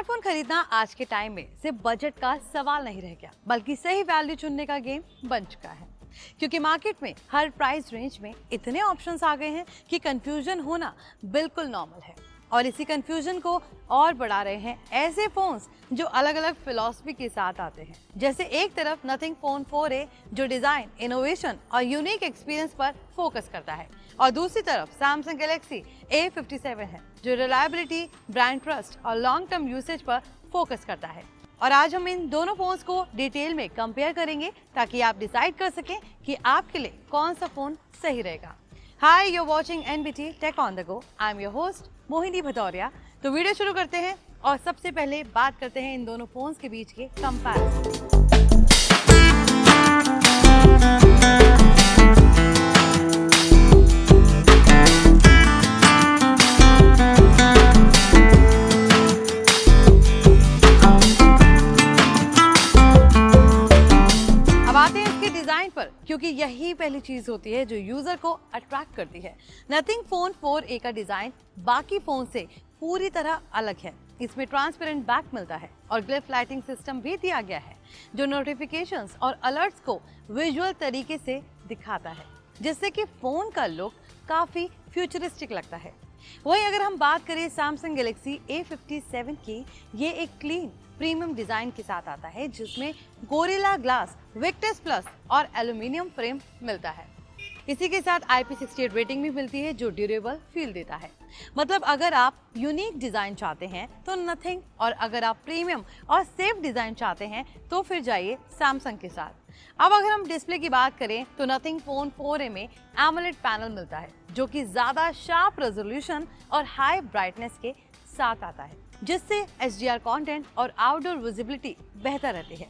Smartphone खरीदना आज के टाइम में सिर्फ बजट का सवाल नहीं रह गया, बल्कि सही वैल्यू चुनने का गेम बन चुका है। क्योंकि मार्केट में हर प्राइस रेंज में इतने ऑप्शंस आ गए हैं कि कंफ्यूजन होना बिल्कुल नॉर्मल है। और इसी कंफ्यूजन को और बढ़ा रहे हैं ऐसे फोन्स जो अलग अलग फिलॉसफी के साथ आते हैं। जैसे एक तरफ नथिंग फोन 4a जो डिजाइन, इनोवेशन और यूनिक एक्सपीरियंस पर फोकस करता है, और दूसरी तरफ सैमसंग गैलेक्सी A57 है जो रिलायबिलिटी, ब्रांड ट्रस्ट और लॉन्ग टर्म यूसेज पर फोकस करता है। और आज हम इन दोनों फोन्स को डिटेल में कंपेयर करेंगे ताकि आप डिसाइड कर सकें कि आपके लिए कौन सा फोन सही रहेगा। Hi, you are watching NBT tech on the go. I am your host Mohini Bhadauria. तो वीडियो शुरू करते हैं और सबसे पहले बात करते हैं इन दोनों फोन्स के बीच के कंपैरिजन। पर, क्योंकि यही पहली चीज होती है जो यूजर को अट्रैक्ट करती है। नथिंग फोन 4a का डिजाइन बाकी फोन से पूरी तरह अलग है। इसमें ट्रांसपेरेंट बैक मिलता है और ग्लिफ लाइटिंग सिस्टम भी दिया गया है जो नोटिफिकेशंस और अलर्ट्स को विजुअल तरीके से दिखाता है, जिससे कि फोन का लुक काफी फ्यूचरिस्टिक लगता है। वहीं अगर हम बात करें सैमसंग गैलेक्सी A57 की, ये एक क्लीन प्रीमियम डिजाइन के साथ आता है जिसमें गोरिल्ला ग्लास, विक्टस प्लस और एल्यूमिनियम फ्रेम मिलता है। इसी के साथ IP68 रेटिंग भी मिलती है जो ड्यूरेबल फील देता है। मतलब अगर आप यूनिक डिजाइन चाहते हैं तो नथिंग, और अगर आप प्रीमियम और सेफ डिजाइन चाहते हैं तो फिर जाइए सैमसंग के साथ। अब अगर हम डिस्प्ले की बात करें तो नथिंग फोन 4a में एमोलेड पैनल मिलता है जो कि ज्यादा शार्प रेजोल्यूशन और हाई ब्राइटनेस के साथ आता है, जिससे HDR कंटेंट और आउटडोर विजिबिलिटी बेहतर रहती है।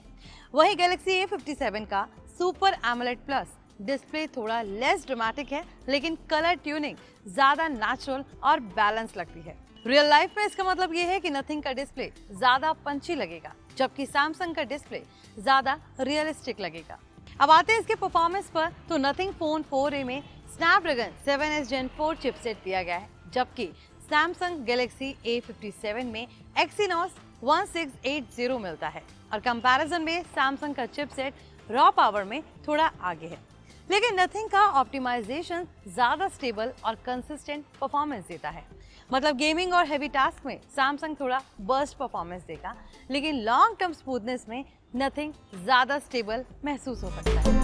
वहीं गैलेक्सी A57 का सुपर एमोलेड प्लस डिस्प्ले थोड़ा लेस ड्रामेटिक है, लेकिन कलर ट्यूनिंग ज्यादा नेचुरल और बैलेंस लगती है। रियल लाइफ में इसका मतलब ये है कि नथिंग का डिस्प्ले ज्यादा पंची लगेगा, जबकि सैमसंग का डिस्प्ले ज्यादा रियलिस्टिक लगेगा। अब आते हैं इसके परफॉर्मेंस पर, तो नथिंग फोन 4a में स्नैपड्रैगन 7s Gen 4 चिपसेट दिया गया है, जबकि सैमसंग गैलेक्सी A57 में Exynos 1680 मिलता है। और कंपैरिजन में सैमसंग का चिपसेट रॉ पावर में थोड़ा आगे है, लेकिन नथिंग का ऑप्टिमाइजेशन ज्यादा स्टेबल और कंसिस्टेंट परफॉर्मेंस देता है। मतलब गेमिंग और हेवी टास्क में सैमसंग थोड़ा बर्स्ट परफॉर्मेंस देगा, लेकिन लॉन्ग टर्म स्मूथनेस में नथिंग ज्यादा स्टेबल महसूस हो सकता है।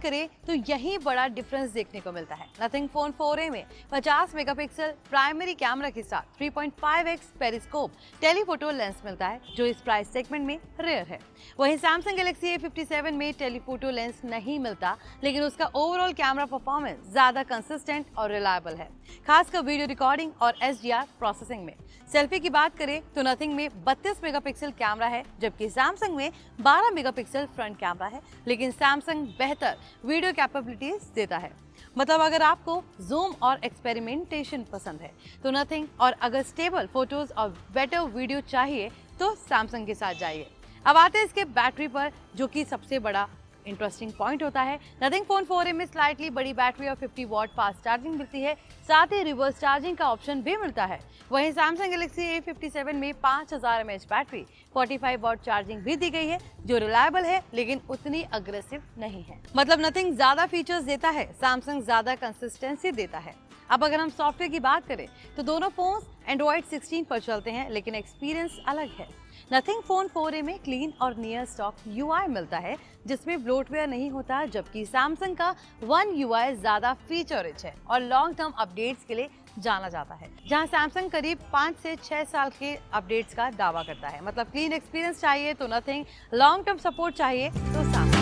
करें तो यही बड़ा डिफरेंस देखने को मिलता है। नथिंग फोन 4a में 50 मेगापिक्सल प्राइमरी कैमरा के साथ 3.5x पेरिस्कोप टेलीफोटो लेंस मिलता है जो इस प्राइस सेगमेंट में रेयर है। वहीं सैमसंग गैलेक्सी A57 में टेलीफोटो लेंस नहीं मिलता, लेकिन उसका ओवरऑल कैमरा परफॉर्मेंस ज्यादा कंसिस्टेंट और रिलायबल है, खासकर वीडियो रिकॉर्डिंग और HDR प्रोसेसिंग में। सेल्फी की बात करें तो नथिंग में 32 मेगापिक्सल कैमरा है, जबकि सैमसंग में 12 मेगापिक्सल फ्रंट कैमरा है, लेकिन सैमसंग बेहतर वीडियो कैपेबिलिटीज देता है। मतलब अगर आपको जूम और एक्सपेरिमेंटेशन पसंद है तो नथिंग, और अगर स्टेबल फोटोज और बेटर वीडियो चाहिए तो सैमसंग के साथ जाइए। अब आते हैं इसके बैटरी पर, जो कि सबसे बड़ा इंटरेस्टिंग पॉइंट होता है। नथिंग फोन 4a में स्लाइटली बड़ी बैटरी और 50 वॉट फास्ट चार्जिंग मिलती है, साथ ही रिवर्स चार्जिंग का ऑप्शन भी मिलता है। वहीं सैमसंग गैलेक्सी A57 में 5000 mAh बैटरी, 45 वॉट चार्जिंग भी दी गई है जो रिलायबल है, लेकिन उतनी अग्रेसिव नहीं है। मतलब नथिंग ज्यादा फीचर्स देता है, सैमसंग ज्यादा कंसिस्टेंसी देता है। अब अगर हम सॉफ्टवेयर की बात करें तो दोनों फोन्स Android 16 पर चलते हैं, लेकिन एक्सपीरियंस अलग है। नथिंग फोन 4a में क्लीन और नियर स्टॉक UI मिलता है जिसमें ब्लोटवेयर नहीं होता, जबकि सैमसंग का One UI ज्यादा फीचर रिच है और लॉन्ग टर्म अपडेट्स के लिए जाना जाता है, जहां सैमसंग करीब 5 से 6 साल के अपडेट्स का दावा करता है। मतलब क्लीन एक्सपीरियंस चाहिए तो नथिंग, लॉन्ग टर्म सपोर्ट चाहिए तो सैमसंग।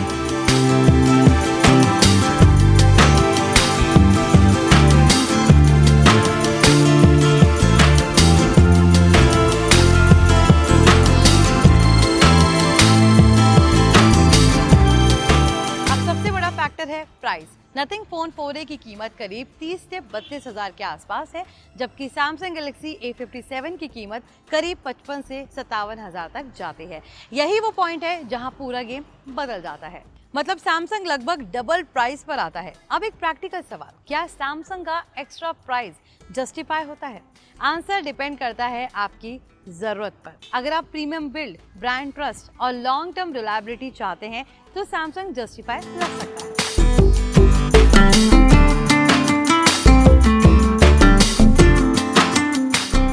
फैक्टर है प्राइस। नथिंग फोन 4a की कीमत करीब 30 से 32 हजार के आसपास है, जबकि सैमसंग गैलेक्सी A57 की कीमत करीब 55 से 57 हजार तक जाती है। यही वो पॉइंट है जहां पूरा गेम बदल जाता है। मतलब सैमसंग लगभग डबल प्राइस पर आता है। अब एक प्रैक्टिकल सवाल, क्या सैमसंग का एक्स्ट्रा प्राइस जस्टिफाई होता है? आंसर डिपेंड करता है आपकी जरूरत पर। अगर आप प्रीमियम बिल्ड, ब्रांड ट्रस्ट और लॉन्ग टर्म रिलायबिलिटी चाहते हैं तो सैमसंग जस्टिफाई लग सकता है।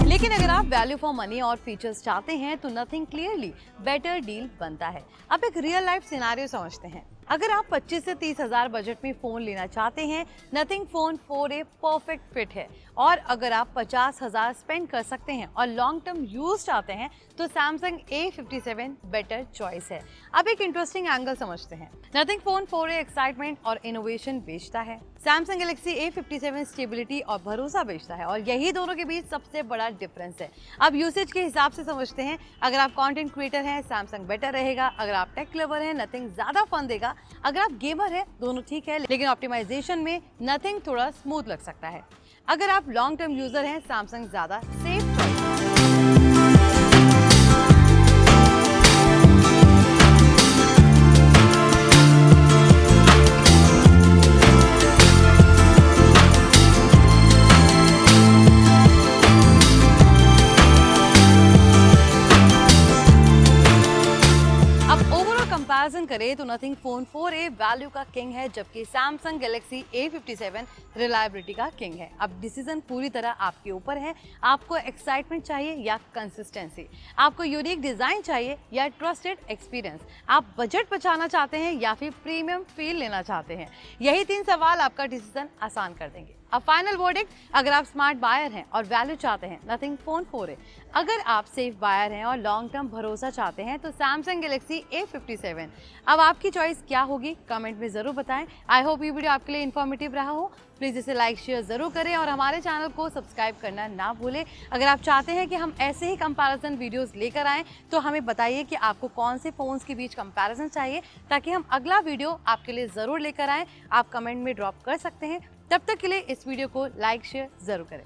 लेकिन अगर आप वैल्यू फॉर मनी और फीचर्स चाहते हैं तो नथिंग क्लियरली बेटर डील बनता है। अब एक रियल लाइफ सिनेरियो समझते हैं। अगर आप 25 से 30 हजार बजट में फोन लेना चाहते हैं, nothing phone 4a perfect fit है। और अगर आप 50 हजार स्पेंड कर सकते हैं और लॉन्ग टर्म यूज चाहते हैं तो सैमसंग A57 बेटर चॉइस है। अब एक इंटरेस्टिंग एंगल समझते हैं। नथिंग फोन 4a एक्साइटमेंट और इनोवेशन बेचता है, सैमसंग गैलेक्सी A57 स्टेबिलिटी और भरोसा बेचता है, और यही दोनों के बीच सबसे बड़ा डिफरेंस है। अब यूसेज के हिसाब से समझते हैं। अगर आप कंटेंट क्रिएटर हैं, सैमसंग बेटर रहेगा। अगर आप टेक लवर हैं, नथिंग ज्यादा फन देगा। अगर आप गेमर हैं, दोनों ठीक है, लेकिन ऑप्टिमाइजेशन में नथिंग थोड़ा स्मूथ लग सकता है। अगर आप लॉन्ग टर्म यूजर हैं, सैमसंग ज्यादा सेफ चॉइस है। कंपैरिजन करें तो नथिंग फोन 4a वैल्यू का किंग है, जबकि सैमसंग गैलेक्सी A57 रिलायबिलिटी का किंग है। अब डिसीजन पूरी तरह आपके ऊपर है। आपको एक्साइटमेंट चाहिए या कंसिस्टेंसी? आपको यूनिक डिजाइन चाहिए या ट्रस्टेड एक्सपीरियंस? आप बजट बचाना चाहते हैं या फिर प्रीमियम फील लेना चाहते हैं? यही 3 सवाल आपका डिसीजन आसान कर देंगे। अब फाइनल वर्डिक्ट, अगर आप स्मार्ट बायर हैं और वैल्यू चाहते हैं, नथिंग फोन 4a। अगर आप सेफ बायर हैं और लॉन्ग टर्म भरोसा चाहते हैं तो सैमसंग गैलेक्सी A57। अब आपकी चॉइस क्या होगी, कमेंट में जरूर बताएं। आई होप ये वीडियो आपके लिए इन्फॉर्मेटिव रहा हो। प्लीज़ इसे लाइक शेयर जरूर करें और हमारे चैनल को सब्सक्राइब करना ना भूलें। अगर आप चाहते हैं कि हम ऐसे ही कंपैरिजन वीडियोस लेकर आएँ तो हमें बताइए कि आपको कौन से फ़ोन्स के बीच कंपैरिजन चाहिए, ताकि हम अगला वीडियो आपके लिए ज़रूर लेकर आएँ। आप कमेंट में ड्रॉप कर सकते हैं। तब तक के लिए इस वीडियो को लाइक शेयर जरूर करें।